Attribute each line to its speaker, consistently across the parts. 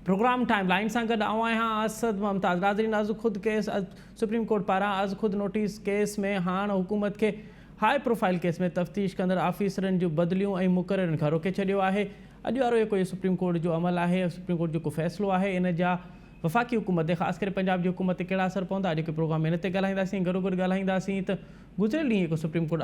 Speaker 1: Programme timeline सां गॾु आऊं आहियां असद मुमताज़। नाज़रीन, अॼु ख़ुदि केस सुप्रीम कोर्ट पारां अॼु ख़ुदि नोटिस केस में हाणे हुकूमत खे हाई प्रोफाइल केस में तफ़्तीश कंदड़ ऑफिसरनि जूं बदिलियूं ऐं मुक़ररनि खां रोके छॾियो आहे। अॼु वारो जेको सुप्रीम कोर्ट जो अमल आहे, सुप्रीम कोर्ट जेको फ़ैसिलो आहे, इन जा वफ़ाक़ी हुकूमत ते ख़ासि करे पंजाब जी हुकूमत ते कहिड़ा असर पवंदा, अॼु प्रोग्राम में इन ते ॻाल्हाईंदासीं। गॾो गॾु ॻाल्हाईंदासीं त गुज़िरियल ॾींहुं जेको सुप्रीम कोर्ट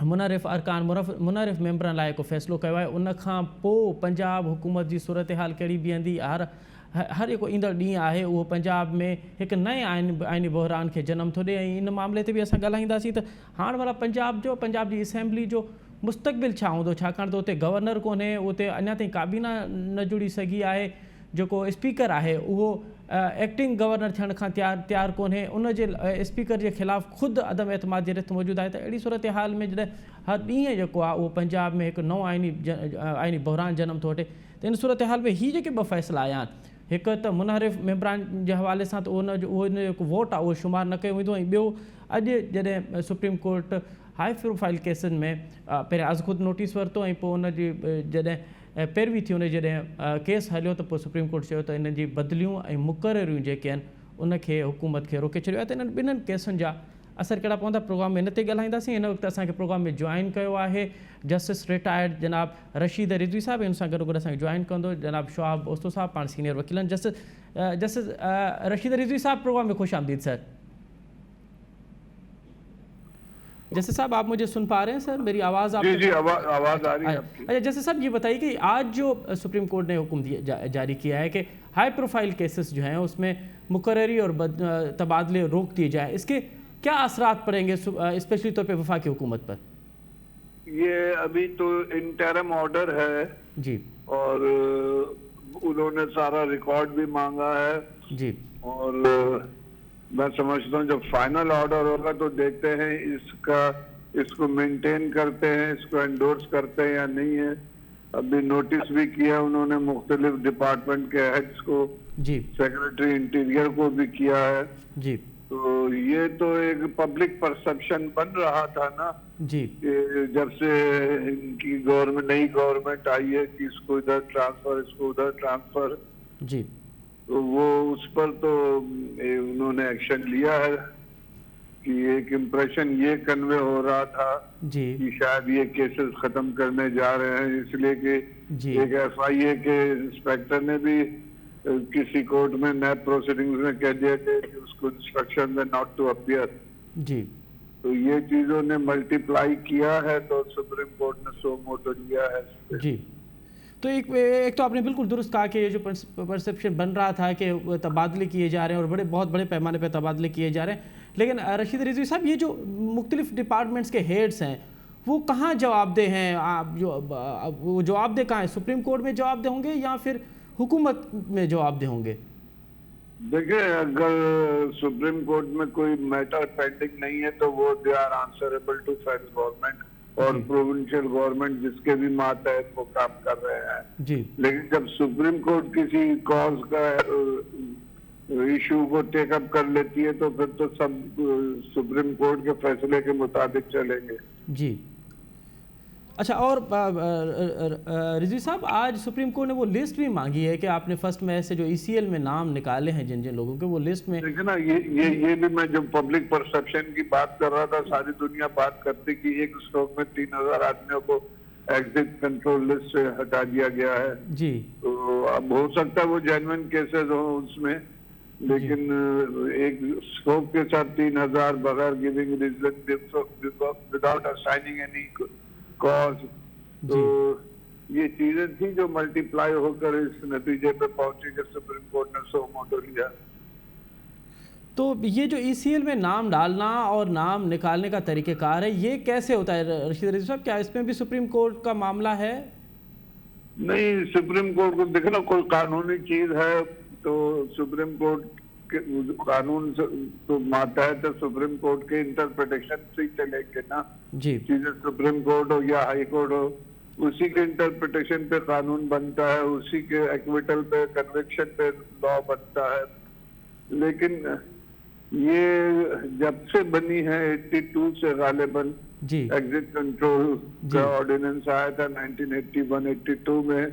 Speaker 1: मुनरिफ़ अरकान मुनरिफ़ मेंबरनि लाइ जेको फ़ैसिलो कयो आहे, उन खां पोइ पंजाब हुकूमत जी सूरत हाल कहिड़ी बीहंदी। हर जेको ईंदड़ ॾींहुं आहे उहो पंजाब में हिकु नए आइनी बहिरान खे जनम थो ॾिए ऐं इन मामले ते बि असां ॻाल्हाईंदासीं त हाणे वारा पंजाब जी असेंबली जो मुस्तक़बिल छा हूंदो, छाकाणि त उते गवर्नर कोन्हे, उते अञा ताईं काबीना न जुड़ी सघी आहे। जेको स्पीकर आहे उहो एक्टिंग गवर्नर थियण खां तयारु कोन्हे, उनजे स्पीकर जे ख़िलाफ़ु ख़ुदि अदम एतमाद जी रिथ मौजूदु आहे। त अहिड़ी सूरत हाल में जॾहिं हर ॾींहुं जेको आहे उहो पंजाब में हिकु नओं आइनी बहिरान जनम थो वठे, त इन सूरत हाल में हीअ जेके ॿ फ़ैसिला आया आहिनि, हिकु त मुनहरिफ़ मेंबरान जे हवाले सां त उन जेको वोट आहे उहो शुमारु न कयो वेंदो, ऐं ॿियो अॼु जॾहिं सुप्रीम कोर्ट हाई प्रोफाइल केसनि में पहिरियों अॼु ख़ुदि नोटिस वरितो ऐं पोइ उनजी जॾहिं पैरवी थी, उन जॾहिं केस हलियो त पोइ सुप्रीम कोर्ट चयो त इन जी बदिलियूं ऐं मुक़ररियूं जेके आहिनि उनखे हुकूमत खे रोके छॾियो आहे। त इन्हनि ॿिन्हिनि केसनि जा असर कहिड़ा पवंदा, प्रोग्राम में इन ते ॻाल्हाईंदासीं। हिन वक़्तु असांखे प्रोग्राम में जॉइन कयो आहे जस्टिस रिटायर्ड जनाब रशीद रिज़वी साहिबु, इन सां गॾोगॾु असांखे जॉइन कंदो जनाब शोआब ओस्तो साहिबु, पाण सीनियर वकील आहिनि। जस्टिस रशीद रिज़वी साहब, प्रोग्राम में खुश आमदीद सर। जैसे साहब आप मुझे सुन पा रहे हैं सर, मेरी आवाज़ आप?
Speaker 2: जी आवाज़ आ रही है आपकी।
Speaker 1: अच्छा जैसे साहब ये बताइए कि आज जो सुप्रीम कोर्ट ने हुक्म जारी किया है कि हाई प्रोफाइल केसेस जो हैं उसमें मुकर्ररी और तबादले रोक दिए जाए, इसके क्या असरात पड़ेंगे स्पेशली तौर पे वफाकी हुकूमत पर?
Speaker 2: ये अभी तो इंटरम ऑर्डर है
Speaker 1: जी,
Speaker 2: और उन्होंने सारा रिकॉर्ड भी मांगा है
Speaker 1: जी,
Speaker 2: और मैं समझता हूँ जब फाइनल ऑर्डर होगा तो देखते हैं इसको मेंटेन करते हैं, इसको एंडोर्स करते हैं या नहीं है। अभी नोटिस भी किया उन्होंने मुख्तलिफ डिपार्टमेंट के हेड्स को,
Speaker 1: जी,
Speaker 2: सेक्रेटरी इंटीरियर को भी किया है।
Speaker 1: जी,
Speaker 2: तो ये तो एक पब्लिक परसेप्शन बन रहा था ना
Speaker 1: जी,
Speaker 2: कि जब से इनकी नई गवर्नमेंट आई है कि इसको इधर ट्रांसफर, इसको उधर ट्रांसफर,
Speaker 1: जी,
Speaker 2: तो वो उस पर तो उन्होंने एक्शन लिया है कि एक इम्प्रेशन ये कन्वे हो रहा था
Speaker 1: जी,
Speaker 2: कि शायद ये केसेस खत्म करने जा रहे हैं, इसलिए कि
Speaker 1: जी,
Speaker 2: एक FIA के इंस्पेक्टर ने भी किसी कोर्ट में नैब प्रोसीडिंग्स में कह दिया कि उसको इंस्ट्रक्शन है नॉट टू अपीयर।
Speaker 1: जी।
Speaker 2: तो ये चीजों ने मल्टीप्लाई किया है, तो सुप्रीम कोर्ट ने सो मोटो लिया है।
Speaker 1: जी, तो एक तो आपने बिल्कुल दुरुस्त कहा कि ये जो परसेप्शन बन रहा था कि तबादले किए जा रहे हैं और बहुत बड़े पैमाने पर तबादले किए जा रहे हैं, लेकिन रशीद रिज़वी साहब ये जो मुख्तलिफ डिपार्टमेंट्स के हेड्स हैं वो कहाँ जवाबदेह हैं? आप वो जवाबदेह कहाँ हैं? सुप्रीम कोर्ट में जवाबदेह होंगे या फिर हुकूमत में जवाबदेह होंगे?
Speaker 2: देखिए, अगर सुप्रीम कोर्ट में कोई मैटर पेंडिंग नहीं है तो वो they are answerable to federal government और प्रोविंशियल गवर्नमेंट जिसके भी मातहत वो काम कर रहे हैं।
Speaker 1: जी,
Speaker 2: लेकिन जब सुप्रीम कोर्ट किसी कॉज का इशू को टेकअप कर लेती है तो फिर तो सब सुप्रीम कोर्ट के फैसले के मुताबिक चलेंगे।
Speaker 1: जी। अच्छा, और रिज़वी साहब, आज सुप्रीम कोर्ट ने वो लिस्ट भी मांगी है कि आपने फर्स्ट में ऐसे जो ECL में नाम निकाले हैं जिन जिन लोगों के, वो लिस्ट में
Speaker 2: देखिए ना, ये भी मैं जब पब्लिक परसेप्शन की बात कर रहा था, सारी दुनिया बात करती कि एक स्ट्रोक में 3000 आदमियों को एग्जिट कंट्रोल लिस्ट से हटा दिया गया है।
Speaker 1: जी,
Speaker 2: तो अब हो सकता है वो जेन्युइन केसेस हो उसमें, लेकिन एक स्कोप के साथ 3000 बगैर giving reason without assigning any cause, तो ये चीजें थी जो मल्टीप्लाई होकर इस नतीजे पे पहुंची कि सुप्रीम कोर्ट ने सो मोटो लिया।
Speaker 1: तो ये जो ECL में नाम डालना और नाम निकालने का तरीक़ेकार है, ये कैसे होता है रशीद रिज़वी साहब? क्या इसमें भी सुप्रीम कोर्ट का मामला है?
Speaker 2: नहीं, सुप्रीम कोर्ट को देखना कोई कानूनी चीज है तो सुप्रीम कोर्ट के कानून तो मातहत है, सुप्रीम कोर्ट के इंटरप्रिटेशन से चलेंगे ना।
Speaker 1: जी,
Speaker 2: चीजें सुप्रीम कोर्ट हो या हाई कोर्ट हो, उसी के इंटरप्रिटेशन पे कानून बनता है, उसी के एक्विटल पे, कन्विक्शन पे लॉ बनता है। लेकिन ये जब से बनी है 82 से गालिबन
Speaker 1: जी,
Speaker 2: एग्जिट कंट्रोल का ऑर्डिनेंस आया था 1981-82 में,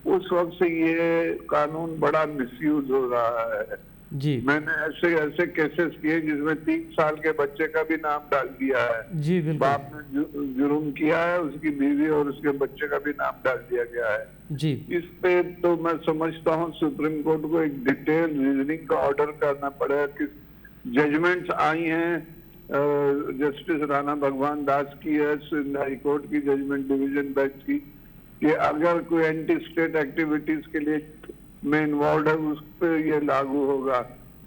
Speaker 2: उस वक्त से ये कानून बड़ा मिसयूज हो रहा है।
Speaker 1: जी
Speaker 2: मैंने ऐसे ऐसे केसेस किए जिसमें 3 साल के बच्चे का भी नाम डाल दिया है।
Speaker 1: जी बिल्कुल
Speaker 2: बाप ने जुर्म किया है, उसकी बीवी और उसके बच्चे का भी नाम डाल दिया गया है।
Speaker 1: जी
Speaker 2: इस पे तो मैं समझता हूँ सुप्रीम कोर्ट को एक डिटेल रीजनिंग का ऑर्डर करना पड़ेगा कि जजमेंट्स आई हैं जस्टिस राणा भगवान दास की है, हाई कोर्ट की जजमेंट डिवीजन बेंच की, कि अगर कोई एंटी स्टेट एक्टिविटीज के लिए में इन्वॉल्व है उस पे ये लागू होगा,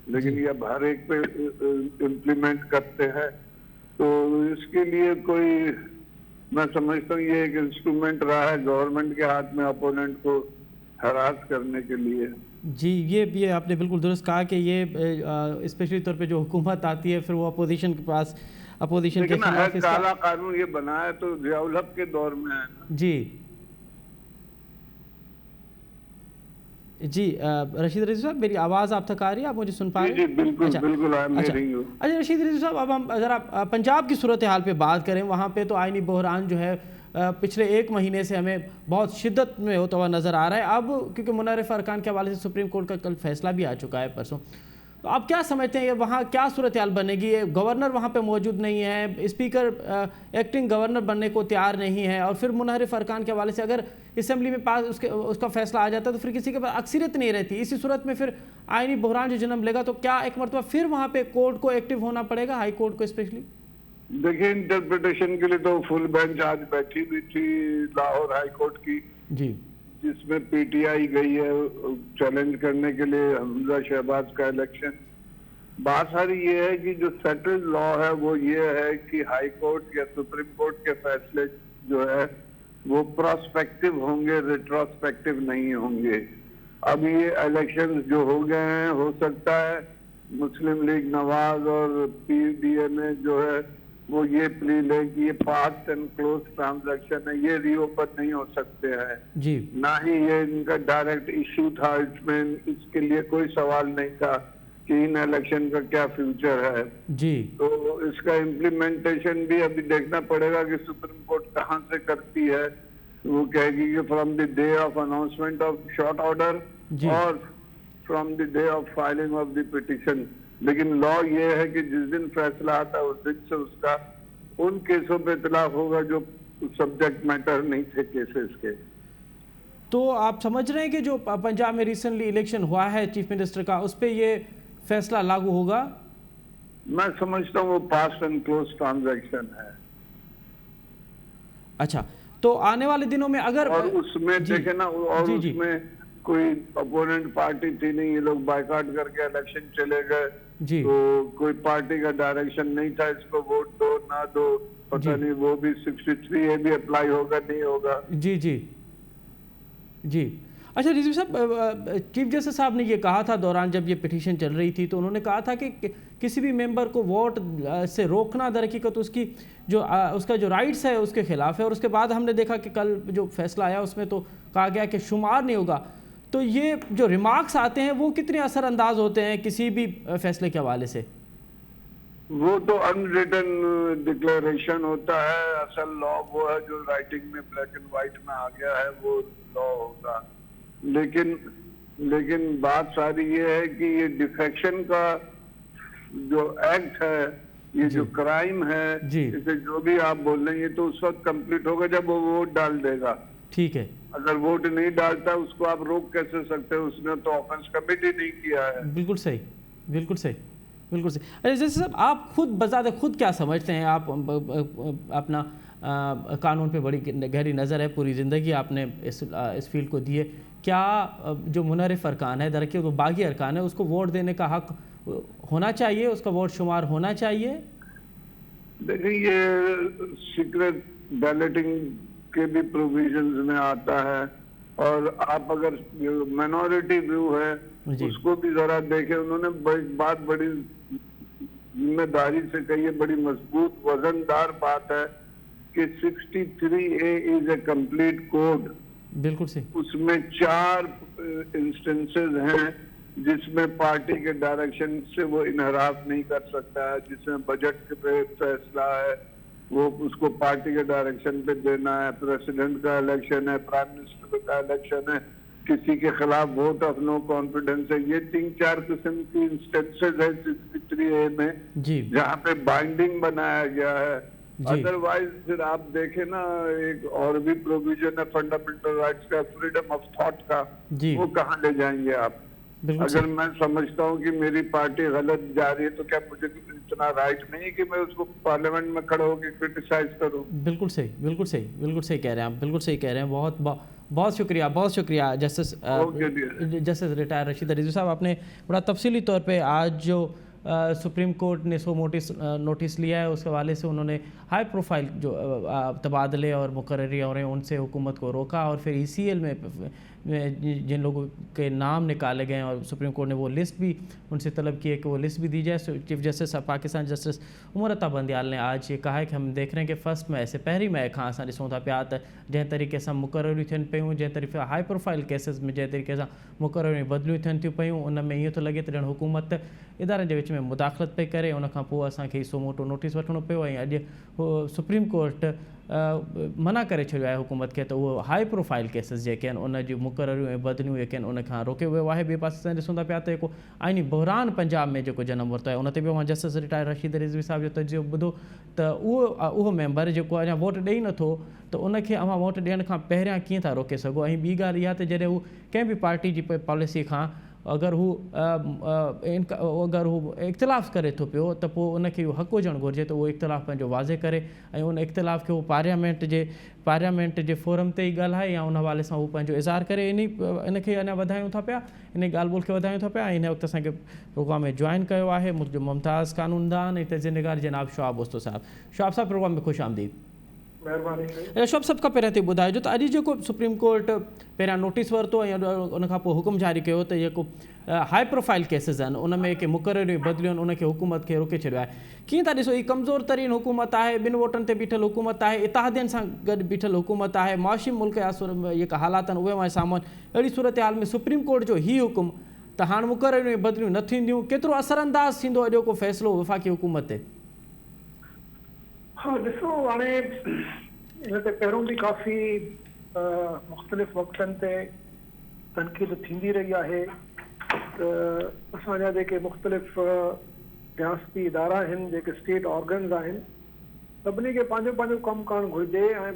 Speaker 2: लेकिन ये हर एक पे इम्प्लीमेंट करते हैं। तो इसके लिए कोई, मैं समझता हूँ ये एक इंस्ट्रूमेंट रहा है गवर्नमेंट के हाथ में अपोनेंट को हरास करने के लिए।
Speaker 1: जी ये आपने बिल्कुल दुरुस्त कहा कि ये स्पेशली तौर पे जो हुकूमत आती है फिर वो अपोजिशन के पास, अपोजिशन के खिलाफ
Speaker 2: है काला कानून ये बनाया तो जियाउल हक के दौर में है ना।
Speaker 1: जी जी रशीद रिजवी साहब, मेरी आवाज़ आप तक आ रही है? आप मुझे सुन पा रहे हैं?
Speaker 2: जी बिल्कुल बिल्कुल
Speaker 1: अच्छा रशीद रिजवी साहब, अब हम ज़रा पंजाब की सूरत हाल पे बात करें। वहाँ पे तो आइनी बहरान जो है पिछले 1 महीने से हमें बहुत शिद्दत में होता हुआ नज़र आ रहा है। अब क्योंकि मुनर्रिफ अरकान के हवाले से सुप्रीम कोर्ट का कल फैसला भी आ चुका है परसों, तो आप क्या समझते हैं ये वहाँ क्या सूरत हाल बनेगी? गवर्नर वहाँ पे मौजूद नहीं है, स्पीकर एक्टिंग गवर्नर बनने को तैयार नहीं है, और फिर मुनहरिफ अरकान के हवाले से अगर असेंबली में पास उसका फैसला आ जाता है तो फिर किसी के पास अक्सरियत नहीं रहती। इसी सूरत में फिर आइनी बहरान जो जन्म लेगा, तो क्या एक मरतबा फिर वहाँ पे कोर्ट को एक्टिव होना पड़ेगा, हाई कोर्ट को स्पेशली?
Speaker 2: देखिए, इंटरप्रिटेशन के लिए तो फुल बेंच आज बैठी हुई थी लाहौर हाई कोर्ट की,
Speaker 1: जी,
Speaker 2: जिसमें पीटीआई गई है चैलेंज करने के लिए हमजा शहबाज का इलेक्शन। बात सारी ये है कि जो सेटल्ड लॉ है वो ये है कि हाई कोर्ट या सुप्रीम कोर्ट के फैसले जो है वो प्रोस्पेक्टिव होंगे, रिट्रोस्पेक्टिव नहीं होंगे। अब ये इलेक्शन जो हो गए हैं, हो सकता है मुस्लिम लीग नवाज और पीडीएमए जो है वो ये प्ली ले कि ये पास्ट एंड क्लोज ट्रांजैक्शन है, ये रीओपन नहीं हो सकते हैं
Speaker 1: जी,
Speaker 2: ना ही ये इनका डायरेक्ट इश्यू था, इसमें इसके लिए कोई सवाल नहीं था कि इन इलेक्शन का क्या फ्यूचर है
Speaker 1: जी।
Speaker 2: तो इसका इम्प्लीमेंटेशन भी अभी देखना पड़ेगा कि सुप्रीम कोर्ट कहाँ से करती है। वो कहेगी कि from the day of announcement of short order और from the day of filing of the petition. लेकिन लॉ ये है कि जिस दिन फैसला आता है उस दिन से उसका उन केसों पे इतलाफ होगा जो सब्जेक्ट मैटर नहीं थे केसेस के।
Speaker 1: तो आप समझ रहे हैं कि जो पंजाब में रिसेंटली इलेक्शन हुआ है चीफ मिनिस्टर का, उस पर ये फैसला लागू होगा?
Speaker 2: मैं समझता हूँ वो पास्ट एंड क्लोज ट्रांजैक्शन है।
Speaker 1: अच्छा, तो आने वाले दिनों में अगर
Speaker 2: और उसमें देखे ना, और उसमें कोई अपोनेंट पार्टी थी नहीं, ये लोग बायकॉट करके इलेक्शन चले गए, तो कोई पार्टी का डायरेक्शन नहीं था इसको वोट दो ना दो, पता नहीं वो भी 63A भी अप्लाई होगा नहीं होगा।
Speaker 1: जी जी जी। अच्छा रिजवी साहब, चीफ जस्टिस साहब ने ये कहा था दौरान जब ये पिटीशन चल रही थी, तो उन्होंने कहा था कि किसी भी मेंबर को वोट से रोकना दरहकीकत उसकी जो उसका जो राइट्स है उसके खिलाफ है। और उसके बाद हमने देखा कि कल जो फैसला आया उसमें तो कहा गया कि शुमार नहीं होगा। तो ये जो रिमार्क्स आते हैं वो कितने असरअंदाज होते हैं किसी भी फैसले के हवाले से?
Speaker 2: वो तो अनरिटन डिक्लेरेशन होता है, असल लॉ वो है जो राइटिंग में ब्लैक एंड व्हाइट में आ गया है, वो लॉ होगा। लेकिन बात सारी ये है कि ये डिफेक्शन का जो एक्ट है, ये जो क्राइम है, इसे जो भी आप बोल रहे हैं, तो उस वक्त कंप्लीट होगा जब वो वोट डाल देगा।
Speaker 1: ठीक है,
Speaker 2: अगर वोट नहीं डालता उसको आप रोक कैसे सकते हो? उसने तो ऑफेंस कमिट ही नहीं किया है।
Speaker 1: बिल्कुल सही, बिल्कुल सही, बिल्कुल सही। अरे जैसे साहब, आप खुद बजाते खुद क्या समझते हैं? आप अपना कानून पे बड़ी गहरी नज़र है, पूरी ज़िंदगी आपने इस फील्ड को दी है। क्या जो मुनर्रिफ अरकान है दरअसल वो बागी अरकान है, उसको वोट देने का हक होना चाहिए, उसका वोट शुमार होना चाहिए?
Speaker 2: देखिए, ये सीक्रेट बैलेटिंग के भी प्रोविजंस में आता है, और आप अगर माइनॉरिटी व्यू है उसको भी जरा देखें। उन्होंने बात बड़ी जिम्मेदारी से कही है, बड़ी मजबूत वजनदार बात है कि 63A is a complete code. बिल्कुल सही। उसमें 4 इंस्टेंसेस हैं जिसमें पार्टी के डायरेक्शन से वो इनहराफ नहीं कर सकता है, जिसमें बजट पे फैसला है वो उसको पार्टी के डायरेक्शन पे देना है, प्रेसिडेंट का इलेक्शन है, प्राइम मिनिस्टर का इलेक्शन है, किसी के खिलाफ वोट ऑफ नो कॉन्फिडेंस है। ये 3-4 किस्म की इंस्टेंसेस है 63A में
Speaker 1: जी
Speaker 2: जहाँ पे बाइंडिंग बनाया गया है।
Speaker 1: जी
Speaker 2: अदरवाइज फिर आप देखें ना, एक और भी प्रोविजन है फंडामेंटल राइट्स का, फ्रीडम ऑफ थॉट का,
Speaker 1: जी
Speaker 2: वो कहाँ ले जाएंगे आप?
Speaker 1: बिल्कुल
Speaker 2: अगर
Speaker 1: सही,
Speaker 2: मैं समझता हूँ कि मेरी पार्टी गलत जा रही है तो क्या मुझे इतना राइट नहीं कि मैं उसको पार्लियामेंट में खड़ा होकर क्रिटिसाइज करूँ?
Speaker 1: बिल्कुल सही, बिल्कुल सही, बिल्कुल सही कह रहे हैं आप, बिल्कुल सही कह रहे हैं। बहुत शुक्रिया, बहुत शुक्रिया justice
Speaker 2: okay dear.
Speaker 1: Justice retire Rashid Rizvi साहब, आपने बड़ा तफसीली तौर पे आज जो सुप्रीम कोर्ट ने सो नोटिस लिया है उसके हवाले से उन्होंने हाई प्रोफाइल जो तबादले और मुकर्ररी हो रहे हैं उनसे हुकूमत को रोका, और फिर ECL में जिन लोगों के नाम निकाले गए हैं और सुप्रीम कोर्ट ने वो लिस्ट भी उनसे तलब की है कि वो लिस्ट भी दी जाए। Chief justice Pakistan justice Umar Ata Bandial ने आज ये कहा है कि हम देख रहे हैं कि फर्स्ट में ऐसे पहिरीं में खां असां ॾिसूं था पिया त जंहिं तरीक़े सां मुक़ररियूं थियनि पियूं, जंहिं तरीक़े हाई प्रोफाइल केसिस में जंहिं तरीक़े सां मुक़ररियूं बदिलियूं थियनि थियूं पियूं, उन में ईअं थो लॻे त ॼण हुकूमत इदारनि जे विच में मुदाख़लत पई करे। उन खां पोइ असांखे सो मोटो नोटिस वठिणो पियो ऐं अॼु सुप्रीम कोर्ट मना करे छॾियो आहे हुकूमत खे त उहो हाई प्रोफाइल केसिस जेके आहिनि उन जूं मुक़ररियूं ऐं बदिलियूं जेके आहिनि उन खां रोके वियो आहे। ॿिए पासे सां ॾिसूं था पिया त जेको आइनी बहरान पंजाब में जेको जनम वरितो आहे उन ते बि मां जस्टिस रिटायर रशीद रिजवी साहब जो तजुर्बो ॿुधो त उहो मेंबर जेको अञा वोट ॾेई नथो त उनखे अव्हां वोट ॾियण खां पहिरियां कीअं था रोके सघो। ऐं ॿी ॻाल्हि इहा त जॾहिं हू कंहिं बि पार्टी जी पॉलिसी खां अगरि हू इख़्तिलाफ़ु करे थो पियो त पोइ उनखे इहो हक़ हुजणु घुरिजे त उहो इख़्तिलाफ़ु पंहिंजो वाज़े करे ऐं उन इख़्तिलाफ़ खे हू पार्लियामेंट जे फोरम ते ई ॻाल्हाए या उन हवाले सां हू पंहिंजो इज़हार करे। इनखे अञा वधायूं था पिया, इन ॻाल्हि ॿोल खे वधायूं था पिया। हिन वक़्तु असांखे प्रोग्राम में जॉइन कयो आहे मुंहिंजो मुमताज़ कानूनदान ऐं तजनिगार जनाब शोआब उस्तो साहब। शोआब साहब प्रोग्राम में ख़ुशि आमदीद। शोआब सभ खां पहिरियां ते ॿुधाइजो त अॼु जेको सुप्रीम कोर्ट पहिरियां नोटिस वरितो ऐं उनखां पोइ हुकुम जारी कयो त जेको हाई प्रोफाइल केसिस आहिनि उन में के मुक़ररियूं बदिलियूं आहिनि उनखे हुकूमत खे रोके छॾियो आहे। कीअं था ॾिसो, हीअ कमज़ोर तरीन हुकूमत आहे, ॿिनि वोटनि ते बीठल हुकूमत आहे, इतिहादियुनि सां गॾु बीठल हुकूमत आहे, मुआशी मुल्क जा जेका हालात आहिनि उहे हमारे साम्हूं आहिनि। अहिड़ी सूरत हाल में सुप्रीम कोर्ट जो ही हुकुम त हाणे मुक़ररियूं बदिलियूं न थींदियूं, केतिरो असरअंदाज़ थींदो अॼोको फ़ैसिलो वफ़ाक़ी हुकूमत ते?
Speaker 3: हाँ ॾिसो, हाणे इन ते पहिरों बि काफ़ी मुख़्तलिफ़ वक़्तनि ते तनक़ीद थींदी रही आहे त असांजा जेके मुख़्तलिफ़ रियासती इदारा आहिनि, जेके स्टेट ऑर्गन्स आहिनि, सभिनी खे पंहिंजो पंहिंजो कमु करणु घुरिजे ऐं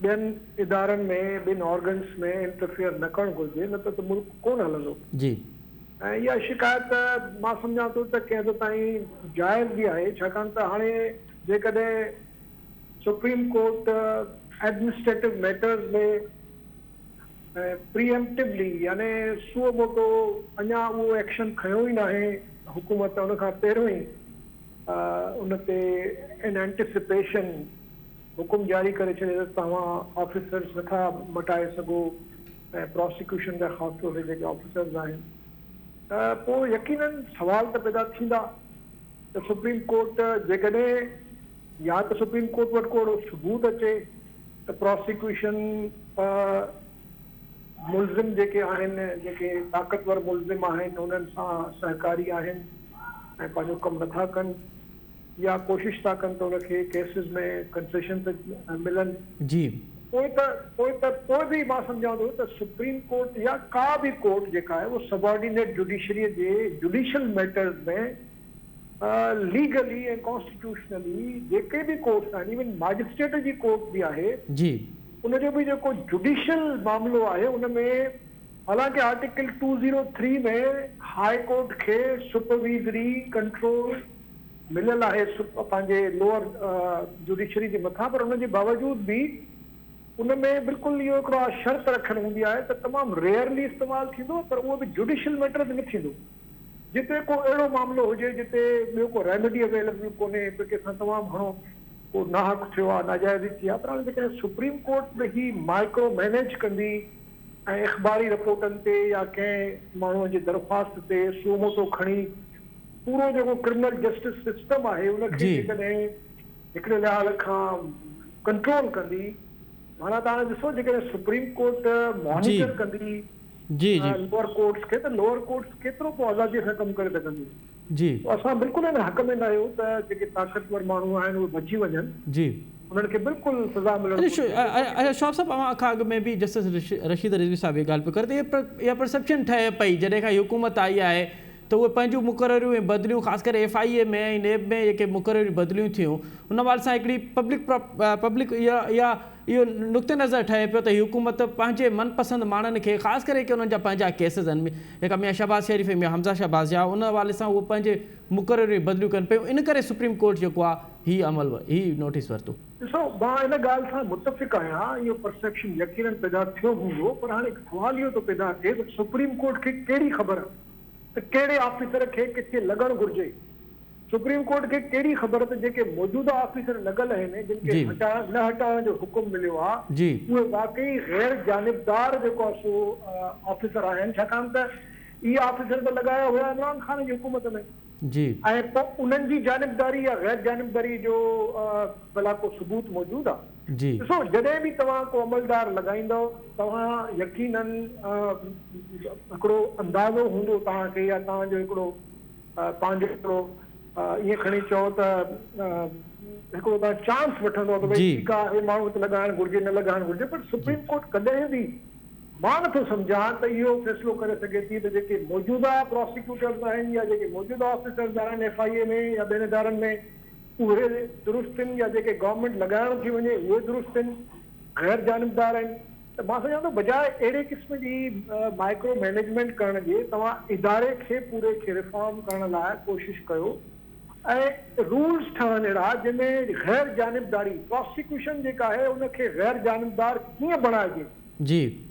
Speaker 3: ॿियनि इदारनि में ॿिनि ऑर्गन्स में इंटरफियर न करणु घुरिजे, न त मुल्क कोन हलंदो।
Speaker 1: जी।
Speaker 3: ऐं इहा शिकायत मां सम्झां थो त कंहिं हद ताईं जाइज़ बि आहे, छाकाणि त हाणे जेकॾहिं सुप्रीम कोर्ट एडमिनिस्ट्रेटिव मैटर्स में प्रीएम्प्टिवली यानी सुओ मोटो अञा उहो एक्शन खयो ई न आहे, हुकूमत उन खां पहिरियों ई उन ते इन एंटिसिपेशन हुकुम जारी करे छॾे त तव्हां ऑफिसर्स नथा मटाए सघो ऐं प्रोसिक्यूशन जा ख़ासि तौर ते जेके ऑफिसर्स आहिनि, त पोइ यकीनन सवाल त पैदा थींदा त सुप्रीम कोर्ट जेकॾहिं या त सुप्रीम कोर्ट वटि को अहिड़ो सबूत अचे त प्रोसिक्यूशन मुलज़िम जेके आहिनि, जेके ताक़तवर मुलज़िम आहिनि, उन्हनि सां सहकारी आहिनि ऐं पंहिंजो कमु नथा कनि या कोशिशि था कनि त उनखे केसिस में कंसेशन त मिलनि।
Speaker 1: जी।
Speaker 3: पोइ बि मां सम्झां थो त सुप्रीम कोर्ट या का बि कोर्ट जेका आहे उहो सबऑर्डिनेट जुडिशरीअ जे जुडिशियल मैटर्स में लीगली ऐं कॉन्स्टिट्यूशनली जेके बि कोर्ट्स आहिनि, इवन मैजिस्ट्रेट जी कोर्ट बि आहे
Speaker 1: जी,
Speaker 3: उनजो बि जेको जुडिशियल मामिलो आहे उनमें हालांकि आर्टिकल 203 में हाई कोर्ट खे सुपरविजरी कंट्रोल मिलियल आहे पंहिंजे लोअर जुडिशरी जे मथां, पर उनजे बावजूद बि उनमें बिल्कुलु इहो हिकिड़ो शर्त रखणु हूंदी आहे त तमामु रेयरली इस्तेमालु थींदो, पर उहो बि जुडिशियल मैटर में न थींदो। जिते को अहिड़ो मामिलो हुजे जिते ॿियो को रेमेडी अवेलेबल कोन्हे, कंहिंसां तमामु घणो को नाहक थियो आहे, नाजाइज़ी थी आहे, पर हाणे जेकॾहिं सुप्रीम कोर्ट में ही माइक्रो मैनेज कंदी ऐं इख़बारी रिपोर्टनि ते या कंहिं माण्हूअ जे दरख़्वास्त ते सुओ मोटो खणी पूरो जेको क्रिमिनल जस्टिस सिस्टम आहे उनखे जेकॾहिं हिकिड़े लिहाज़ खां कंट्रोल कंदी, माना तव्हां ॾिसो जेकॾहिं सुप्रीम कोर्ट मॉनिटर कंदी लोअर कोर्ट्स खे त लोअर कोर्ट्स केतिरो को आज़ादीअ सां कमु करे सघंदी। जी, असां बिल्कुलु हिन हक़ में न आहियूं त जेके ताक़तवर माण्हू आहिनि उहे बची वञनि। जी, उन्हनि खे बिल्कुलु सज़ा मिलणु
Speaker 1: अच्छा शौफ़ साहब अवां खां अॻु में बि जस्टिस रशीद रिज़वी साहब इहा ॻाल्हि पियो करे त इहा परसेप्शन ठहे पई जॾहिं खां हुकूमत आई आहे त उहे पंहिंजूं मुक़ररियूं ऐं बदिलियूं ख़ासि करे FIA में ऐं नेब में जेके मुक़ररियूं बदिलियूं थियूं उन वाल सां हिकिड़ी पब्लिक इहो नुक़्ते नज़र ठहे पियो त हीअ हुकूमत पंहिंजे मनपसंदि माण्हुनि खे ख़ासि करे कि उन्हनि जा पंहिंजा केसिस आहिनि जेका मियां शहबाज़ शरीफ़ मियां हमज़ा शहबाज़ जा उन हवाले सां उहे पंहिंजे मुक़ररियूं बदिलियूं कनि पियूं इन करे सुप्रीम कोर्ट जेको आहे हीउ नोटिस वरितो।
Speaker 3: ॾिसो मां इन ॻाल्हि सां मुतफ़िक़ आहियां इहो परसेप्शन यकीनन पैदा थियो हूंदो पर हाणे सुवाल इहो थो पैदा थिए त सुप्रीम कोर्ट खे कहिड़ी ख़बर त कहिड़े ऑफिसर खे किथे लॻणु घुरिजे सुप्रीम कोर्ट खे कहिड़ी ख़बर त जेके मौजूदा ऑफिसर लॻल आहिनि जिन खे न हटाइण जो हुकुम मिलियो आहे उहे वाकई गैर जानिबदार जेको आहे सो ऑफिसर आहिनि छाकाणि त इहे ऑफिसर त लॻाया हुया इमरान ख़ान जी हुकूमत में ऐं पोइ उन्हनि जी जानिबदारी या गैर जानिबदारी जो भला को सबूत मौजूदु आहे। ॾिसो जॾहिं बि तव्हां को अमलदार लॻाईंदव तव्हां यकीनन हिकिड़ो अंदाज़ो हूंदो तव्हांखे या तव्हांजो हिकिड़ो पंहिंजो हिकिड़ो ईअं खणी चओ त हिकिड़ो तव्हां चांस वठंदो त भई ठीकु आहे हे माण्हू त लॻाइणु घुरिजे न लॻाइणु घुरिजे पर सुप्रीम कोर्ट कॾहिं बि मां नथो सम्झां त इहो फ़ैसिलो करे सघे थी त जेके मौजूदा प्रोसिक्यूटर्स आहिनि या जेके मौजूदा ऑफिसर्स आहिनि FIA में या ॿियनि इदारनि में उहे दुरुस्त आहिनि या जेके गवर्नमेंट लॻाइण थी वञे उहे दुरुस्त आहिनि गैर जानिबदार आहिनि त मां सम्झां थो बजाए अहिड़े क़िस्म जी माइक्रो मैनेजमेंट करण जे तव्हां इदारे खे पूरे खे रिफॉर्म करण लाइ कोशिशि कयो ऐं रूल्स ठहनि अहिड़ा जंहिंमें गैर जानिबदारी प्रोसिक्यूशन जेका आहे उनखे गैर जानिबदार कीअं बणाइजे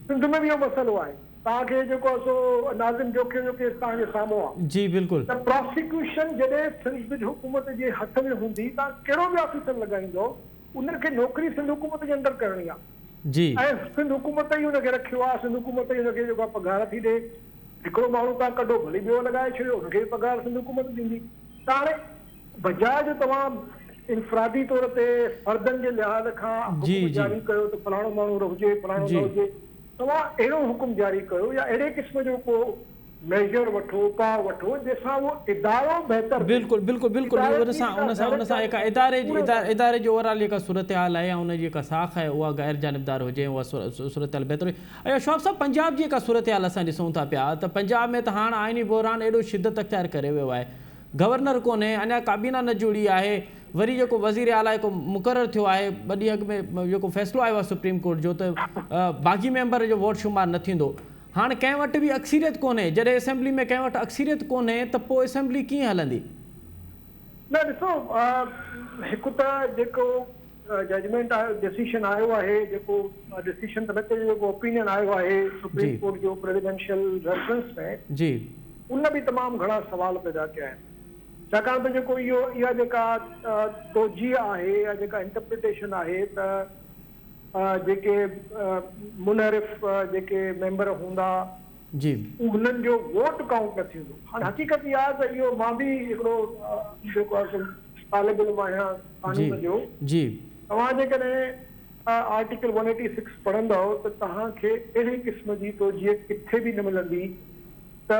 Speaker 3: सिंध में बि इहो मसइलो आहे तव्हांखे जेको आहे सो नाज़िम जोखे जो केस तव्हांजे साम्हूं आहे बिल्कुलु त प्रोसिक्यूशन जॾहिं सिंध हुकूमत जे हथ में हूंदी तव्हां कहिड़ो बि ऑफिसर लॻाईंदो उनखे नौकिरी सिंध हुकूमत जे अंदरि करणी आहे ऐं सिंध हुकूमत ई हुनखे रखियो आहे सिंध हुकूमत ई हुनखे जेको आहे पघार थी ॾे हिकिड़ो माण्हू तव्हां कढो भली ॿियो लॻाए छॾियो हुनखे बि पघार सिंध हुकूमत ॾींदी त हाणे बजाए जो तव्हां इनफरादी तौर ते फर्दनि जे लिहाज़ खां हुकुम जारी कयो त फलाणो माण्हू रहुजे फलाणो न हुजे तव्हां अहिड़ो हुकुम जारी कयो या अहिड़े क़िस्म जो को मेजर वठो उपाउ वठो जंहिंसां उहो इदारो बहितर
Speaker 1: उन सां इदारे जो ओवरऑल जेका सूरत हाल आहे या उन जी जेका साख आहे उहा गैर जानिबदार हुजे उहा सूरत हाल बहितर हुजे। ऐं शौफ़ साहब पंजाब जी जेका सूरत हाल असां ॾिसूं था पिया त पंजाब में त हाणे आइनी बहरान एॾो शिदत अख़्तियार करे वियो आहे गवर्नर कोन्हे अञा काबीना न जुड़ी आहे वरी जेको वज़ीर आला जेको मुक़ररु थियो आहे ॿ ॾींहं अॻु में जेको फ़ैसिलो आयो आहे सुप्रीम कोर्ट जो त बाग़ी मेंबर जो वोट शुमार न थींदो हाणे कंहिं वटि बि अक्सीरियत कोन्हे जॾहिं असेंबली में कंहिं वटि अक्सीरियत कोन्हे त पोइ असेंबली कीअं हलंदी?
Speaker 3: न ॾिसो हिकु त जेको जजमेंट आयो डिसीशन आयो आहे जेको डिसीशन त न चइजे जेको ओपिनियन आयो आहे सुप्रीम कोर्ट जो प्रेसिडेंशियल रेफरेंस में उन बि तमामु घणा सवाल पैदा कया आहिनि छाकाणि त जेको इहा जेका तोजी आहे या जेका इंटरप्रिटेशन आहे त जेके मुनरिफ जेके मेंबर हूंदा उन्हनि जो वोट काउंट न थींदो हाणे हक़ीक़त इहा आहे त इहो मां बि हिकिड़ो जेको आहे तालिब इल्म आहियां कानून जो तव्हां जेकॾहिं आर्टिकल 186 पढ़ंदव त तव्हांखे अहिड़े क़िस्म जी तोजी किथे बि न मिलंदी त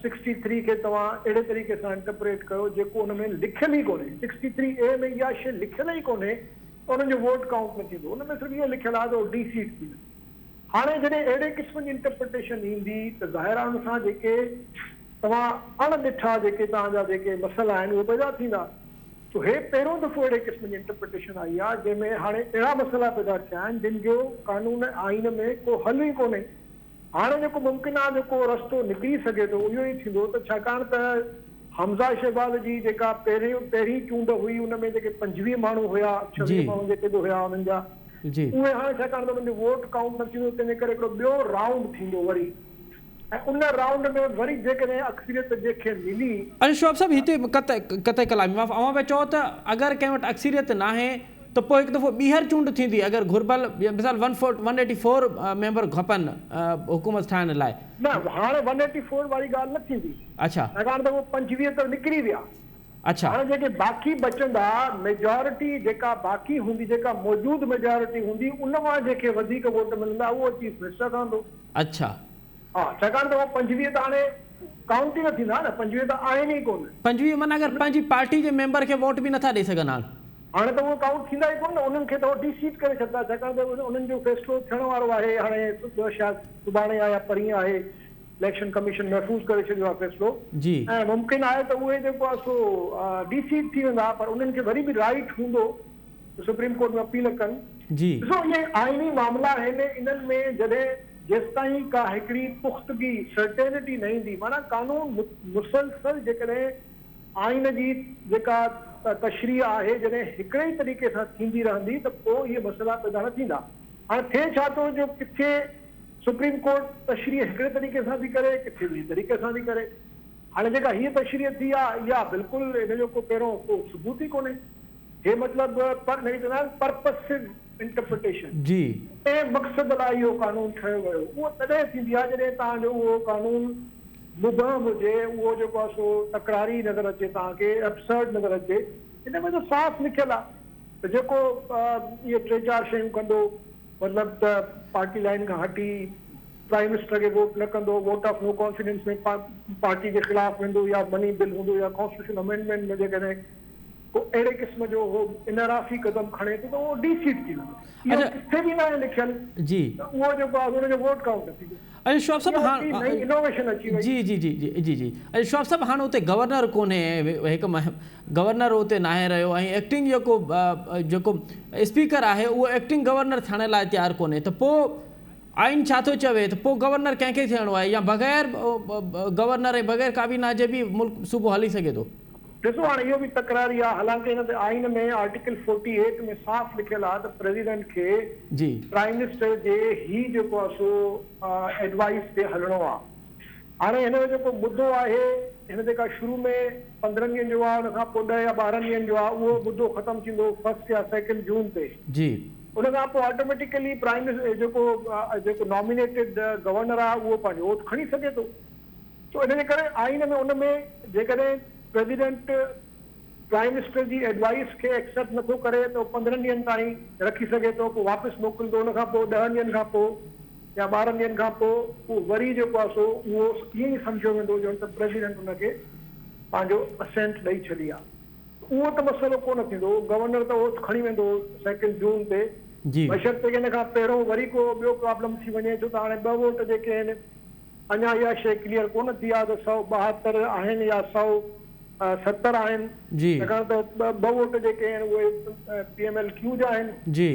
Speaker 3: 63 खे तव्हां अहिड़े तरीक़े सां इंटरप्रेट कयो जेको हुन में लिखियल ई कोन्हे 63A में इहा शइ लिखियल ई कोन्हे उन्हनि जो वोट काउंट न थींदो हुन में सिर्फ़ु इहो लिखियल आहे त डी सीट थी हाणे जॾहिं अहिड़े क़िस्म जी इंटरप्रिटेशन ईंदी त ज़ाहिर आहे हुन सां जेके तव्हां अणॾिठा जेके तव्हांजा जेके मसइला आहिनि उहे पैदा थींदा तो हे पहिरियों दफ़ो अहिड़े क़िस्म जी इंटरप्रिटेशन आई आहे जंहिंमें हाणे अहिड़ा मसइला पैदा थिया आहिनि जिन जो कानून आइन में को हल ई कोन्हे हाणे जेको मुमकिन आहे जेको रस्तो निकिरी सघे थो इहो ई थींदो त छाकाणि त हमज़ा शहबाज़ जी जेका पहिरीं चूंड हुई उन में जेके 25 माण्हू हुया 26 माण्हू जेके बि हुया उन्हनि जा उहे हाणे छाकाणि त उन्हनि जो वोट काउंट न थींदो तंहिंजे करे हिकिड़ो ॿियो राउंड थींदो वरी ऐं उन राउंड में वरी जेकॾहिं अक्सरियत जेके मिली
Speaker 1: शौफ़ साहब हिते कतई कलामी माफ़ अवां पिया चओ त अगरि कंहिं वटि अक्सरियत नाहे त पोइ हिकु दफ़ो ॿीहर चूंड थींदी अगरि घुर्बल मिसाल 184 मेंबर खपनि हुकूमत ठाहिण लाइ
Speaker 3: न हाणे 184 वारी ॻाल्हि न थींदी
Speaker 1: अच्छा
Speaker 3: छाकाणि त उहो 25 त निकिरी विया
Speaker 1: अच्छा
Speaker 3: हाणे जेके बाक़ी बचंदा मेजॉरिटी जेका बाक़ी हूंदी जेका मौजूदु मेजॉरिटी हूंदी उन मां जेके वधीक वोट मिलंदा उहो चीफ मिनिस्टर रहंदो
Speaker 1: अच्छा
Speaker 3: हा छाकाणि त उहो 25 त हाणे काउंट ई न थींदा न 25 त आहिनि ई कोन
Speaker 1: 25 माना अगरि पंहिंजी पार्टी जे मेंबर खे वोट बि नथा ॾेई सघनि हाणे
Speaker 3: हाणे त उहो काउंट थींदा ई कोन न, उन्हनि खे त डिसीट करे छॾंदा, छाकाणि त उन्हनि जो फ़ैसिलो थियण वारो आहे। हाणे शायदि सुभाणे आहे या परीहं आहे, इलेक्शन कमीशन महफ़ूज़ करे छॾियो आहे फ़ैसिलो
Speaker 1: जी
Speaker 3: ऐं मुमकिन आहे त उहे जेको आहे सो डिसीट थी वेंदा, पर उन्हनि खे वरी बि राइट हूंदो सुप्रीम कोर्ट में अपील कनि।
Speaker 1: जी
Speaker 3: ॾिसो इहे आइनी मामला आहिनि, इन्हनि में जॾहिं जेसिताईं का हिकिड़ी पुख़्तगी सर्टेनिटी न ईंदी, माना कानून मुसलसल जेकॾहिं आइन जी जेका तशरीह आहे जॾहिं हिकिड़े ई तरीक़े सां थींदी रहंदी त पोइ इहे मसइला पैदा न थींदा। हाणे थिए छा थो जो किथे सुप्रीम कोर्ट तशरीह हिकिड़े तरीक़े सां थी करे, किथे ॿी तरीक़े सां थी करे। हाणे जेका हीअ तशरीह थी आहे इहा बिल्कुलु हिन जो को पहिरों को सबूत ई कोन्हे। हे मतिलबु पर्पसिव इंटरप्रिटेशन
Speaker 1: जी
Speaker 3: ऐं मक़सद लाइ इहो कानून ठहियो वियो, उहो तॾहिं थींदी आहे जॾहिं तव्हांजो उहो कानून मुबहम हुजे, उहो जेको आहे सो तकरारी नज़र अचे, तव्हांखे एब्सर्ड नज़र अचे। हिन में त साफ़ लिखियल आहे त जेको इहे 3-4 शयूं कंदो, मतिलबु त पार्टी लाइन खां हटी प्राइम मिनिस्टर खे वोट न कंदो, वोट ऑफ नो कॉन्फिडेंस में पार्टी जे ख़िलाफ़ वेंदो, या मनी बिल हूंदो, या कॉन्स्टिट्यूशन अमेंडमेंट में जेकॾहिं को अहिड़े क़िस्म जो हो इनराफ़ी क़दम खणे थो त उहो डीसीट थी वेंदो। इहो किथे बि न आहे लिखियल
Speaker 1: जी
Speaker 3: त उहो जेको आहे हुनजो वोट काउंट थी वेंदो।
Speaker 1: अच्छा शोभ साहब
Speaker 3: नई इनोवेशन अची वई।
Speaker 1: जी जी जी जी जी जी अच्छा शोभ साहब हाणे हुते गवर्नर कोन्हे, हिकु गवर्नर हुते नाहे रहियो, ऐं एक्टिंग जेको स्पीकर आहे उहो एक्टिंग गवर्नर थियण लाइ तयारु कोन्हे, त पोइ आइन छा थो चवे त पोइ गवर्नर कंहिंखे थियणो आहे, या बग़ैर गवर्नर ऐं बग़ैर काबीना जे बि मुल्क सूबो हली सघे थो?
Speaker 3: ॾिसो हाणे इहो बि तकरारी आहे, हालांकि हिन ते आइन में आर्टिकल 48 में साफ़ लिखियल आहे त प्रेसिडेंट खे
Speaker 1: जी
Speaker 3: प्राइम मिनिस्टर जे ही जेको आहे सो एडवाइस ते हलणो आहे। हाणे हिन जो जेको मुद्दो आहे, हिन जेका शुरू में 15 ॾींहंनि जो आहे, हुन खां पोइ 10 या 12 ॾींहंनि जो आहे, उहो मुद्दो ख़तमु थींदो 1 या 2 जून ते।
Speaker 1: जी
Speaker 3: उन खां पोइ ऑटोमेटिकली प्राइम मिनिस्टर जेको नॉमिनेटेड गवर्नर आहे उहो पंहिंजो वोट खणी सघे थो। तो इन जे करे आइन में उन में जेकॾहिं प्रेसिडेंट प्राइम मिनिस्टर जी एडवाइस खे एक्सेप्ट नथो करे त 15 ॾींहंनि ताईं रखी सघे थो, पोइ वापसि मोकिलींदो, उन खां पोइ 10 ॾींहंनि खां पोइ या 12 ॾींहंनि खां पोइ उहो वरी जेको आहे सो उहो ईअं ई सम्झो वेंदो ॼण त प्रेसिडेंट हुनखे पंहिंजो असेंट ॾेई छॾी आहे। उहो त मसइलो कोन थींदो, गवर्नर त उहो खणी वेंदो 2 जून ते।
Speaker 1: जी
Speaker 3: बशर्ते हिन खां पहिरियों वरी को ॿियो प्रॉब्लम थी वञे, छो त हाणे 2 वोट जेके आहिनि अञा इहा शइ क्लियर कोन थी आहे त 172 आहिनि या 170 आहिनि,
Speaker 1: जी
Speaker 3: छाकाणि त 2 वोट जेके आहिनि उहे PMLQ जा आहिनि।
Speaker 1: जी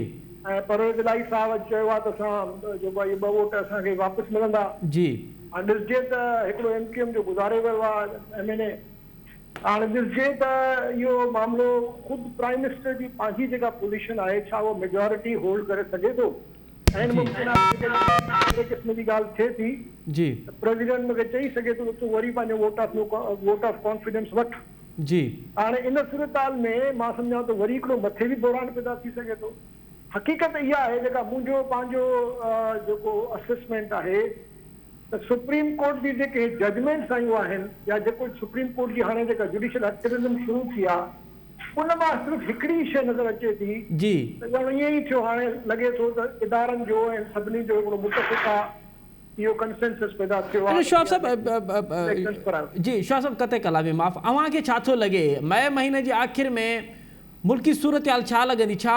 Speaker 3: ऐं परवेज़ इलाही साहब चयो आहे त असां जेको आहे इहे 2 वोट असांखे वापसि मिलंदा।
Speaker 1: जी
Speaker 3: हाणे ॾिसजे त हिकिड़ो MQM जो गुज़ारे वियो आहे MNA। हाणे ॾिसजे त इहो मामिलो ख़ुदि प्राइम मिनिस्टर जी पंहिंजी जेका पोज़ीशन आहे, छा उहो मेजॉरिटी होल्ड करे सघे थो? ऐं मुमकिन आहे अहिड़े क़िस्म जी ॻाल्हि थिए थी
Speaker 1: जी
Speaker 3: त प्रेसिडेंट मूंखे चई सघे थो त तूं वरी पंहिंजो वोट ऑफ कॉन्फिडेंस वठ।
Speaker 1: जी
Speaker 3: हाणे इन सूरताल में मां सम्झां थो वरी हिकिड़ो मथे बि बहिरान पैदा थी सघे थो। हक़ीक़त इहा आहे जेका मुंहिंजो पंहिंजो जेको असेसमेंट आहे त सुप्रीम कोर्ट जी जेके जजमेंट्स आयूं आहिनि, या जेको सुप्रीम कोर्ट जी हाणे जेका जुडिशियल एक्टिविज़म शुरू थी आहे, उन मां सिर्फ़ु हिकिड़ी शइ नज़र अचे थी
Speaker 1: जी
Speaker 3: त ॼण ईअं ई थियो। हाणे लॻे थो त इदारनि जो ऐं सभिनी जो हिकिड़ो मुतफ़िक़ आहे, इहो कंसेंसस पैदा थियो आहे।
Speaker 1: शोभ साहब जी शोभ साहब कते कलामी माफ़, अव्हांखे छा थो लॻे मई महीने जे आख़िर में मुल्की सूरत-हाल छा लॻंदी? छा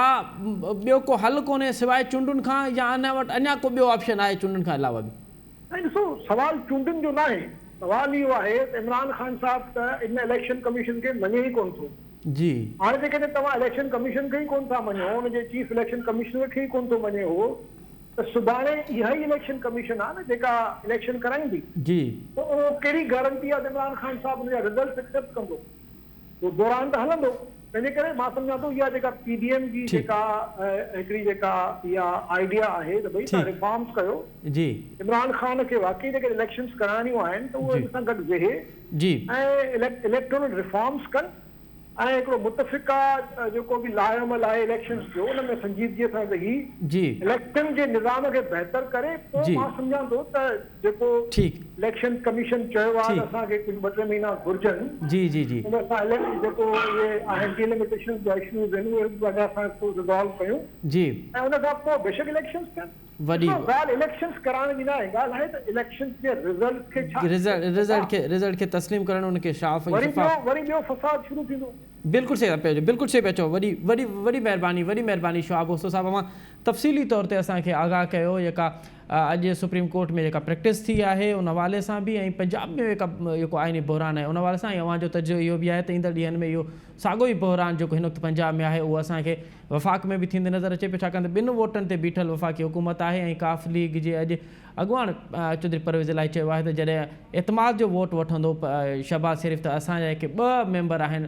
Speaker 1: ॿियो को हल कोन्हे सवाइ चूंडुनि खां, या अञा वटि अञा को ॿियो ऑप्शन आहे चूंडुनि खां अलावा बि?
Speaker 3: ॾिसो सवाल चूंडुनि जो न आहे, सवाल इहो आहे त इमरान ख़ान साहब त इन इलेक्शन कमीशन खे मञे ई कोन थो।
Speaker 1: जी
Speaker 3: हाणे जेकॾहिं तव्हां इलेक्शन कमीशन खे ई कोन था मञो, हुनजे चीफ इलेक्शन कमिश्नर खे ई कोन थो मञे हो, त सुभाणे इहा ई इलेक्शन कमीशन आहे न जेका इलेक्शन कराईंदी।
Speaker 1: जी
Speaker 3: पोइ उहो कहिड़ी गारंटी आहे त इमरान ख़ान साहब हुनजा रिज़ल्ट एक्सेप्ट कंदो? उहो दौरान त हलंदो। तंहिंजे करे मां सम्झां थो इहा जेका PDM जी जेका हिकिड़ी जेका इहा आइडिया आहे त भई तव्हां रिफॉर्म्स कयो,
Speaker 1: जी
Speaker 3: इमरान ख़ान खे वाकई जेके इलेक्शंस कराइणियूं आहिनि त उहे सां गॾु वेहे
Speaker 1: जी
Speaker 3: ऐं इलेक्टोरल रिफॉर्म्स कनि, ऐं हिकिड़ो मुतफ़िक़ा जेको बि लाहेअमल आहे इलेक्शंस जो, उन में संजीदगीअ सां वेही
Speaker 1: जी
Speaker 3: इलेक्शन जे निज़ाम खे बहितर करे। पोइ मां सम्झां थो त जेको इलेक्शन कमीशन चयो आहे त असांखे कुझु 2-3 महीना घुर्जनि,
Speaker 1: जी जी जी
Speaker 3: उन सां जेको इहे आहिनि डिलिमिटेशन जा इश्यूज़ आहिनि उहे वजह सां रिज़ॉल्व कयूं
Speaker 1: जी,
Speaker 3: ऐं उन खां पोइ बेशक इलेक्शंस थियनि।
Speaker 1: वॾी
Speaker 3: ॻाल्हि इलेक्शंस कराइण जी न आहे, ॻाल्हि आहे त इलेक्शंस जे रिज़ल्ट खे
Speaker 1: रिज़ल्ट खे तस्लीम करणु, उनखे साफ़
Speaker 3: वरी ॿियो फसाद शुरू थींदो।
Speaker 1: बिल्कुलु सही पियो बिल्कुलु सही पियो चओ वॾी वॾी वॾी महिरबानी शहाब ओस्तो साहिबु अवां तफ़सीली तौर ते असांखे आगाह कयो जेका अॼु सुप्रीम कोर्ट में जेका प्रैक्टिस थी आहे उन हवाले सां बि ऐं पंजाब में जेका जेको आइनी बहिरान आहे उन हवाले सां ऐं अव्हांजो तर्जो इहो बि आहे त ईंदड़ ॾींहंनि में इहो साॻियो ई बहिरान जेको हिन वक़्तु पंजाब में आहे उहो असांखे वफ़ाक़ में बि थींदे नज़र अचे पियो छाकाणि त ॿिनि वोटनि ते बीठल वफ़ाक़ी हुकूमत आहे ऐं काफ लीग जे अॼु अॻुवाण चौधरी परवेज़ इलाही चयो आहे त जॾहिं एतमाद जो वोट वठंदो शहबाज़ शरीफ़ त असांजा जेके ॿ मेंबर आहिनि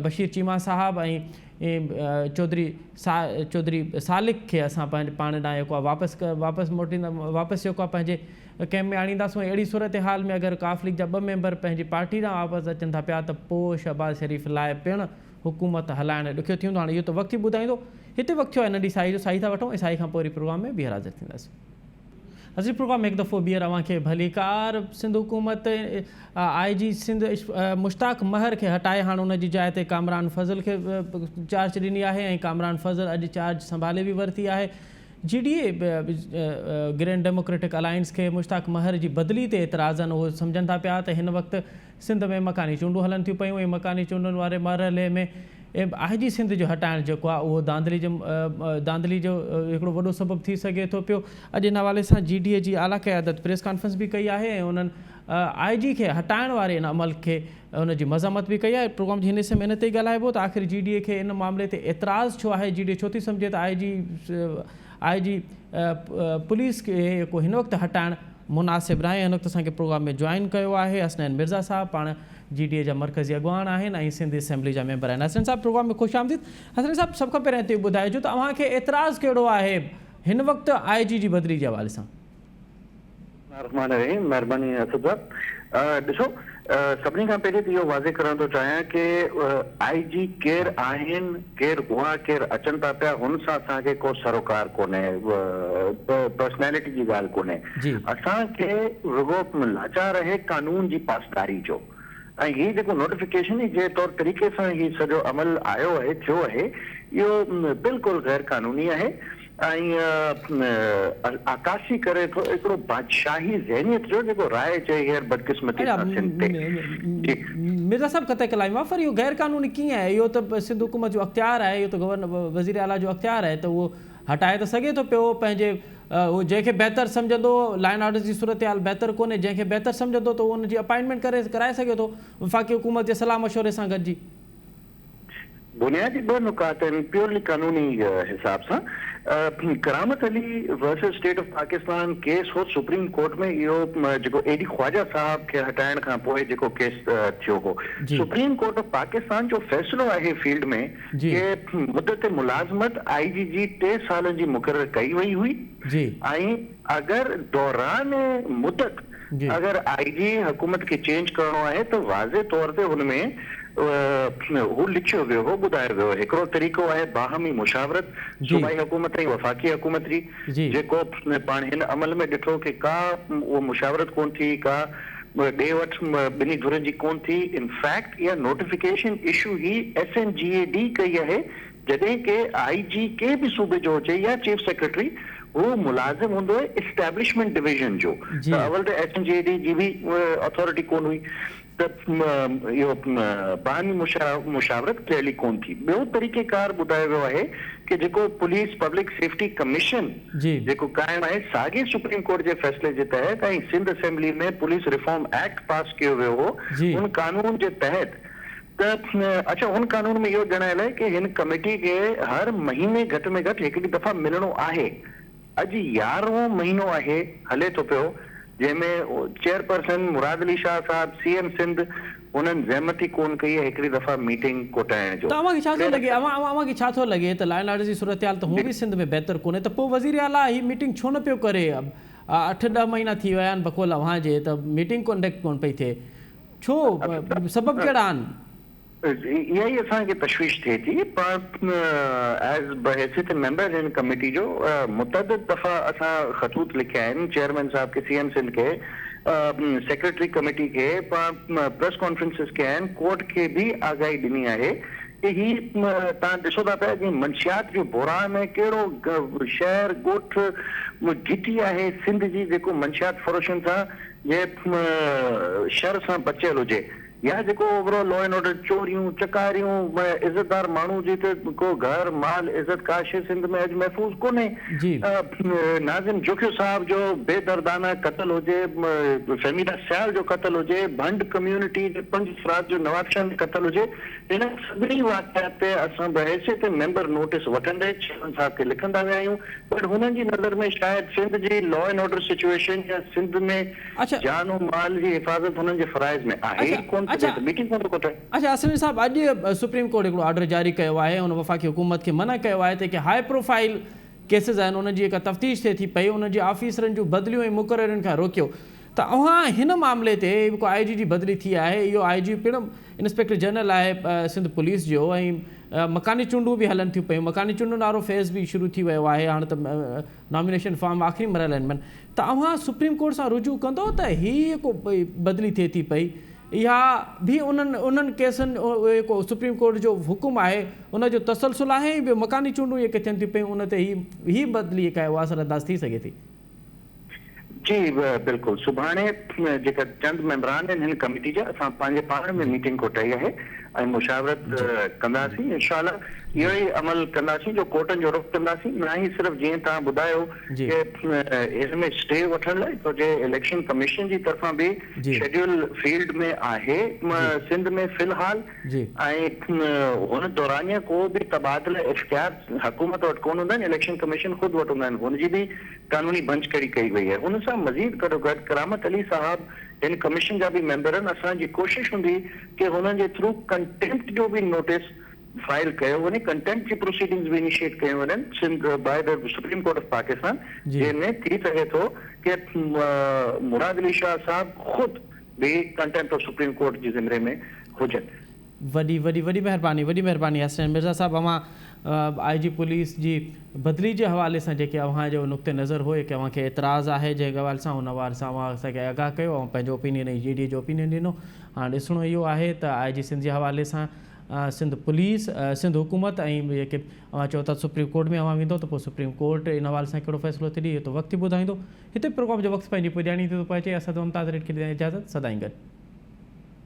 Speaker 1: बशीर चीमा साहब ऐं चौधरी सालिक खे असां पंहिंजे पाण ॾांहुं जेको आहे वापसि जेको आहे पंहिंजे कैम्प में आणींदासीं। अहिड़ी सूरत हाल में अगरि काफ लीग जा ॿ मेंबर पंहिंजी पार्टी ॾांहुं वापसि अचनि था पिया त पोइ शहबाज़ शरीफ़ लाइ पिणु हुकूमत हलाइणु ॾुखियो थींदो। हाणे इहो त वक़्तु ई ॿुधाईंदो। हिते वक़्तु थियो आहे नंढी साई जो साई था वठूं ऐं साई खां पोइ वरी प्रोग्राम में ॿीहर हाज़िर थींदासीं। असीं प्रोग्राम हिकु दफ़ो ॿीहर अव्हांखे भलीकार सिंध हुकूमत IG सिंध मुश्ताक महर खे हटाए हाणे उनजी जाइ ते कामरान फज़ल खे चार्ज ॾिनी आहे ऐं कामरान फज़ल अॼु चार्ज संभाले बि वरिती आहे। GDA ग्रैंड डेमोक्रेटिक अलायंस खे मुश्ताक महर जी बदिली ते एतिराज़नि उहो सम्झनि था पिया त हिन वक़्तु सिंध में मकानी चूंडूं हलनि थियूं पियूं ऐं मकानी चूंडुनि वारे मरहले में IG सिंध जो हटाइणु जेको आहे उहो धांधली जो हिकिड़ो वॾो सबबु थी सघे थो पियो। अॼु इन हवाले सां GDA जी आला क़यादत प्रेस कॉन्फ्रेंस बि कई आहे ऐं उन्हनि IG खे हटाइण वारे इन अमल खे उनजी मज़म्मत बि कई आहे। प्रोग्राम जे हिन हिसे में इन ते ई ॻाल्हाइबो त आख़िर GDA खे इन मामले ते एतिराज़ु छो आहे। GDA छो थी सम्झे त IG पुलिस खे जेको हिन वक़्तु हटाइणु मुनासिबु न आहे। हिन वक़्तु असांखे प्रोग्राम में जॉइन कयो आहे हसनैन मिर्ज़ा साहब, पाण GDA जा मरकज़ी अॻुवान आहिनि ऐं सिंध असेंबली जा मेंबर आहिनि। हसनैन साहब प्रोग्राम में ख़ुशि आमदीद। हसनैन साहब सभ खां पहिरियों हिते ॿुधाइजो त अव्हांखे एतिराज़ु कहिड़ो आहे हिन वक़्तु IG जी बदिली जे हवाले सां।
Speaker 4: महिरबानी असद साहब। ॾिसो सभिनी खां पहिरीं त इहो वाज़े करणु थो चाहियां की IG केरु आहिनि, केरु हुआ, केरु अचनि था पिया, हुन सां असांखे को सरोकार कोन्हे, पर्सनैलिटी जी ॻाल्हि कोन्हे। असांखे रुगो लाचार आहे कानून जी पासदारी जो। ऐं हीअ जेको नोटिफिकेशन जे तौर तरीक़े सां हीअ सॼो अमल आयो आहे थियो आहे इहो बिल्कुलु गैर कानूनी आहे ऐं आकाशी करे थो हिकिड़ो बादशाही ज़हनियत जो जेको राय चए हींअर बदकिस्मती
Speaker 1: मिर्ज़ा साहब कतई कलाम वाफ़र इहो गैर कानूनी कीअं आहे। इहो त सिंध हुकूमत जो अख़्तियार आहे, इहो त वज़ीर आला जो अख़्तियार आहे त उहो हटाए त सघे थो पियो पंहिंजे उहो जंहिंखे बहितर सम्झंदो लॉ एंड ऑर्डर जी सूरत हाल बहितर कोन्हे, जंहिंखे बहितर सम्झंदो त उहो हुनजी अपॉइंटमेंट कराए सघे थो वफ़ाक़ी हुकूमत जे सलाह मशवरे सां गॾिजी।
Speaker 4: बुनियादी ॿ नुकात आहिनि प्योरली कानूनी हिसाब सां। Karamat Ali versus state of Pakistan case हो सुप्रीम कोर्ट में, इहो जेको AD ख्वाजा साहब खे हटाइण खां पोइ जेको केस थियो हो, सुप्रीम कोर्ट ऑफ पाकिस्तान जो फ़ैसिलो आहे फील्ड में कि मुद्दत मुलाज़मत IG जी 3 सालनि जी मुक़ररु कई वई हुई ऐं अगरि दौरान मुद्दत अगरि IG हुकूमत खे चेंज करणो आहे त वाज़े तौर ते हुन में हू लिखियो वियो हो, ॿुधायो वियो। हिकिड़ो तरीक़ो आहे बाहमी मुशावरत सूबाई हुकूमत ऐं वफ़ाक़ी हुकूमत जी, जेको पाण हिन अमल में ॾिठो कि का उहो मुशावरत कोन थी, का ॾे वठि ॿिन्ही धुरनि जी कोन थी। इनफैक्ट इहा नोटिफिकेशन इशू ही SNGAD कई आहे जॾहिं कि IG के बि सूबे जो हुजे या चीफ सेक्रेटरी वो मुलाजिम हूंदो है एस्टैब्लिशमेंट डिवीजन जो। त अवल त SNGAD जी बि अथॉरिटी कोन हुई त इहो बाहमी मुशावरत क्लियरली कोन थी। ॿियो तरीक़ेकार ॿुधायो वियो आहे कि जेको पुलिस पब्लिक सेफ्टी कमीशन जेको क़ाइमु आहे साॻे सुप्रीम कोर्ट जे फ़ैसिले जे तहत ऐं सिंध असेंबली में पुलिस रिफॉर्म एक्ट पास कयो वियो हो, उन कानून जे तहत त अच्छा उन कानून में इहो ॼाणायल आहे कि हिन कमेटी खे हर महीने घटि में घटि हिकिड़ी दफ़ा मिलणो आहे। अॼु 11हों महीनो आहे हले थो पियो जंहिंमें चेयरपर्सन मुराद अली शाह साहब CM सिंध उन्हनि ज़हमत ई कोन कई आहे हिकिड़ी दफ़ा मीटिंग कोटाइण जो।
Speaker 1: तव्हांखे छा थो लॻे अव्हांखे छा थो लॻे त लॉ एंड ऑर्डर जी सूरत हाल त हूअ बि सिंध में बहितर कोन्हे त पोइ वज़ीर आला ही मीटिंग छो न पियो करे। 8-10 महीना थी विया आहिनि बकोल अव्हांजे त मीटिंग कॉन्टेक्ट कोन पई थिए, छो सबब कहिड़ा आहिनि?
Speaker 4: इहा ई असांखे तशवीश थिए थी। पर एज़ बहैसियत मेंबर इन कमेटी जो मुतअद्दिद दफ़ा असां ख़तूत लिखिया आहिनि चेयरमैन साहब के CM सिंध के, सेक्रेटरी कमेटी के, प्रेस कॉन्फ्रेंसिस के आहिनि, कोर्ट खे भी आगाही ॾिनी आहे कि ही तव्हां ॾिसो था पिया कि मंशियात जो बहरान है, कहिड़ो शहर ॻोठ घिटी आहे सिंध जी जेको मंशियात फरोशन सां जे शर सां बचियल हुजे। या जेको ओवरऑल लॉ एंड ऑर्डर चोरियूं चकारियूं इज़तदार माण्हू जी ते को घर माल इज़त काशे सिंध में अॼु महफ़ूज़ कोन्हे।
Speaker 1: जी
Speaker 4: नाज़िम जोखियो साहब जो बेदर्दाना क़त्ल हुजे, फहमीदा सियाल जो क़त्ल हुजे, भंड कम्युनिटी जे 5 अफराद जो नवाबशाह में क़त्ल हुजे, इन सभिनी वाक़ियात ते असां बहैसियत मेंबर नोटिस वठंदे चेयरमैन साहब खे लिखंदा विया आहियूं, पर हुननि जी नज़र में शायदि सिंध जी लॉ एंड ऑर्डर सिचुएशन या सिंध में
Speaker 1: अच्छा
Speaker 4: जान और माल जी हिफ़ाज़त हुननि जे फ़राइज़ में आहे ई कोन।
Speaker 1: अच्छा असलम साहब अॼु सुप्रीम कोर्ट हिकिड़ो ऑर्डर जारी कयो आहे, उन वफ़ाक़ी हुकूमत खे मना कयो आहे कि हाई प्रोफाइल केसिस आहिनि उनजी जेका तफ़्तीश थिए थी पई, उनजी ऑफिसरनि जूं बदिलियूं ऐं मुक़ररनि खां रोकियो। त अव्हां हिन मामले ते को IG जी बदिली थी आहे, इहो IG पिणु इंस्पेक्टर जनरल आहे सिंध पुलिस जो, ऐं मकानी चूंडूं बि हलनि थियूं पियूं, मकानी चूंडुनि वारो फेज़ बि शुरू थी वियो आहे, हाणे त नॉमिनेशन फॉर्म आख़िरी मरहलनि में। त अव्हां सुप्रीम कोर्ट सां रुजू कंदो त हीअ को बदिली थिए थी पई या भी उन्हनि केसनि को सुप्रीम कोर्ट जो हुकुम आहे उनजो तसलसल आहे, ॿियो मकानी चूंडूं जेके थियनि थियूं पियूं उन ते ही बदिली जेका आहे उहा असरअंदाज़ थी सघे थी?
Speaker 4: जी बिल्कुलु, सुभाणे जेका चंद मेंबरान आहिनि हिन कमेटी जा, असां पंहिंजे पाण में मीटिंग कोटाई आहे ऐं मुशावरत कंदासीं, इंशाअल्लाह इहो ई अमल कंदासीं जो कोर्टनि जो रुख़ कंदासीं। न ई सिर्फ़ु जीअं तव्हां ॿुधायो कि हिन में स्टे वठण लाइ तो जे इलेक्शन कमीशन जी तरफ़ां बि शेड्यूल फील्ड में आहे सिंध में फ़िलहाल, ऐं हुन दौरानिया को बि तबादला इख्तियार हुकूमत वटि कोन हूंदा आहिनि, इलेक्शन कमीशन ख़ुदि वटि हूंदा आहिनि, हुनजी बि कानूनी बंच कई वई आहे। हुन सां मज़ीद गॾो गॾु करामत अली साहब इन कमीशन जा बि मेंबर आहिनि, असांजी कोशिशि हूंदी कि हुननि जे थ्रू कंटेम्प्ट जो बि नोटिस फाइल कयो वञे, कंटेम्प्ट जी प्रोसीडिंग्स भी इनिशिएट कयो वञनि Sindh by the Supreme Court of Pakistan, जंहिंमें थी सघे थो कि मुराद अली शाह साहब ख़ुदि भी कंटेम्प्ट ऑफ सुप्रीम कोर्ट जी ज़िम्मे में हुजनि।
Speaker 1: वॾी महिरबानी हसन मिर्ज़ा साहब, अव्हां IG पुलिस जी बदिली जे हवाले सां जेके अव्हां जो नुक़्ते नज़र हुए कि अव्हांखे एतिराज़ आहे जंहिं ॻाल्हि सां, हुन हवाले सां अव्हां असांखे आगाह कयो ऐं पंहिंजो ओपिनियन ऐं GD जो ओपिनियन ॾिनो। हाणे ॾिसणो इहो आहे त IG सिंध जे हवाले सां सिंध पुलिस सिंध हुकूमत ऐं जेके अव्हां चओ था सुप्रीम कोर्ट में अव्हां वेंदो त पोइ सुप्रीम कोर्ट इन हवाले सां कहिड़ो फ़ैसिलो थी ॾिए, इहो त वक़्तु ई ॿुधाईंदो। हिते प्रोग्राम जो वक़्तु पंहिंजी पुॼाणी थी थो पहुचे, असां मुमताज़ रेड खे ॾियण इजाज़त, सदाईं गॾु।